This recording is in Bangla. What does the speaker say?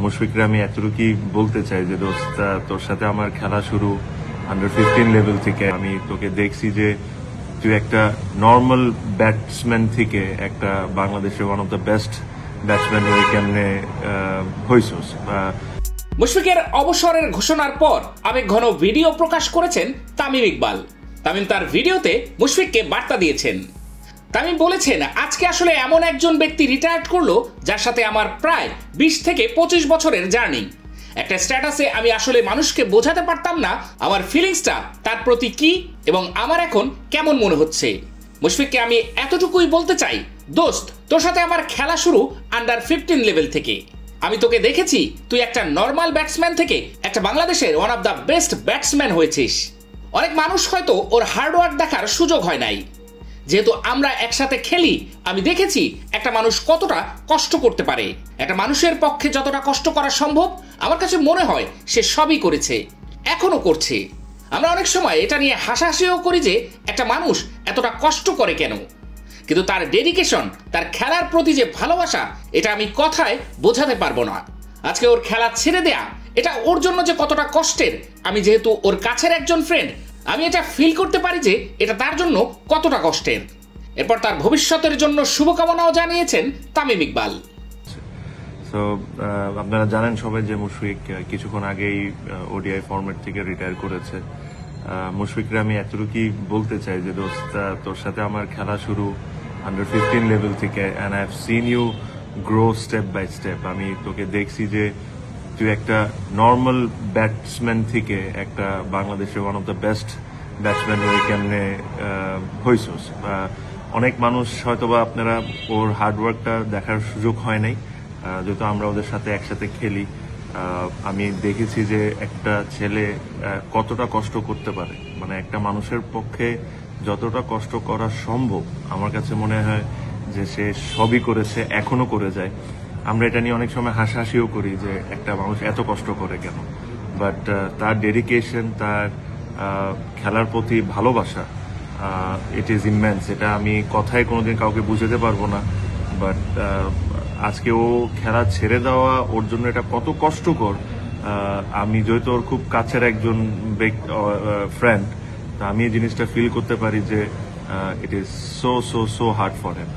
মুশফিকরা আমি এতটুকুই বলতে চাই যে দোস্ত, তোর সাথে আমার খেলা শুরু আন্ডার-15 লেভেল থেকে। আমি তোকে দেখছি যে তুই একটা নর্মাল ব্যাটসম্যান থেকে একটা বাংলাদেশের one of the best batsman হয়ে কেমনে হইছস। মুশফিকের অবসরের ঘোষণার পর আবেগঘন ভিডিও প্রকাশ করেছেন তামিম ইকবাল। তামিম তার ভিডিওতে মুশফিককে বার্তা দিয়েছেন। তামিম বলেছেন, আজকে আসলে এমন একজন ব্যক্তি রিটায়ার্ড করলো যার সাথে আমার প্রায় 20 থেকে 25 বছরের জার্নি। একটা স্ট্যাটাসে আমি আসলে মানুষকে বোঝাতে পারতাম না আমার ফিলিংসটা তার প্রতি কি এবং আমার এখন কেমন মনে হচ্ছে। মুশফিককে আমি এতটুকুই বলতে চাই, দোস্ত, তোর সাথে আমার খেলা শুরু আন্ডার-15 লেভেল থেকে। আমি তোকে দেখেছি তুই একটা নর্মাল ব্যাটসম্যান থেকে একটা বাংলাদেশের one of the best batsman হয়েছিস। অনেক মানুষ হয়তো ওর হার্ডওয়ার্ক দেখার সুযোগ হয় নাই। যেহেতু আমরা একসাথে খেলি, আমি দেখেছি একটা মানুষ কতটা কষ্ট করতে পারে। একটা মানুষের পক্ষে যতটা কষ্ট করা সম্ভব আমার কাছে মনে হয় সে সবই করেছে, এখনো করছে। আমরা অনেক সময় এটা নিয়ে হাসাহাসিও করি যে একটা মানুষ এতটা কষ্ট করে কেন, কিন্তু তার ডেডিকেশন, তার খেলার প্রতি যে ভালোবাসা, এটা আমি কথায় বোঝাতে পারবো না। আজকে ওর খেলা ছেড়ে দেয়া, এটা ওর জন্য যে কতটা কষ্টের, আমি যেহেতু ওর কাছের একজন ফ্রেন্ড, আমি এটা ফিল করতে পারি যে এটা তার জন্য কতটা কষ্টের। এরপর তার ভবিষ্যতের জন্য শুভকামনাও জানিয়েছেন তামিম ইকবাল। আপনারা জানেন সবাই যে মুশফিক কিছুক্ষণ আগেই ওডিআই ফরম্যাট থেকে রিটায়ার করেছে। মুশফিকরা আমি এতটুকুই বলতে চাই যে দোস্ত, তোর সাথে আমার খেলা শুরু আন্ডার-15 লেভেল থেকে, and I have seen you grow step by step. আমি তোকে দেখছি যে তুই একটা নর্মাল ব্যাটসম্যান থেকে একটা বাংলাদেশের one of the best batsman হয়ে কেমনে হইছস। অনেক মানুষ হয়তোবা আপনারা ওর হার্ডওয়ার্কটা দেখার সুযোগ হয় নাই, যেহেতু আমরা ওদের সাথে একসাথে খেলি। আমি দেখেছি যে একটা ছেলে কতটা কষ্ট করতে পারে, মানে একটা মানুষের পক্ষে যতটা কষ্ট করা সম্ভব আমার কাছে মনে হয় যে সে সবই করেছে, এখনো করে যায়। আমরা এটা নিয়ে অনেক সময় হাসাহাসিও করি যে একটা মানুষ এত কষ্ট করে কেন, বাট তার ডেডিকেশন, তার খেলার প্রতি ভালোবাসা, ইট ইজ ইমেন্স। এটা আমি কথায় কোনোদিন কাউকে বুঝাতে পারবো না। বাট আজকে ও খেলা ছেড়ে দেওয়া ওর জন্য এটা কত কষ্টকর, আমি যেহেতু ওর খুব কাছের একজন ফ্রেন্ড, আমি এই জিনিসটা ফিল করতে পারি যে it is so so so hard for him.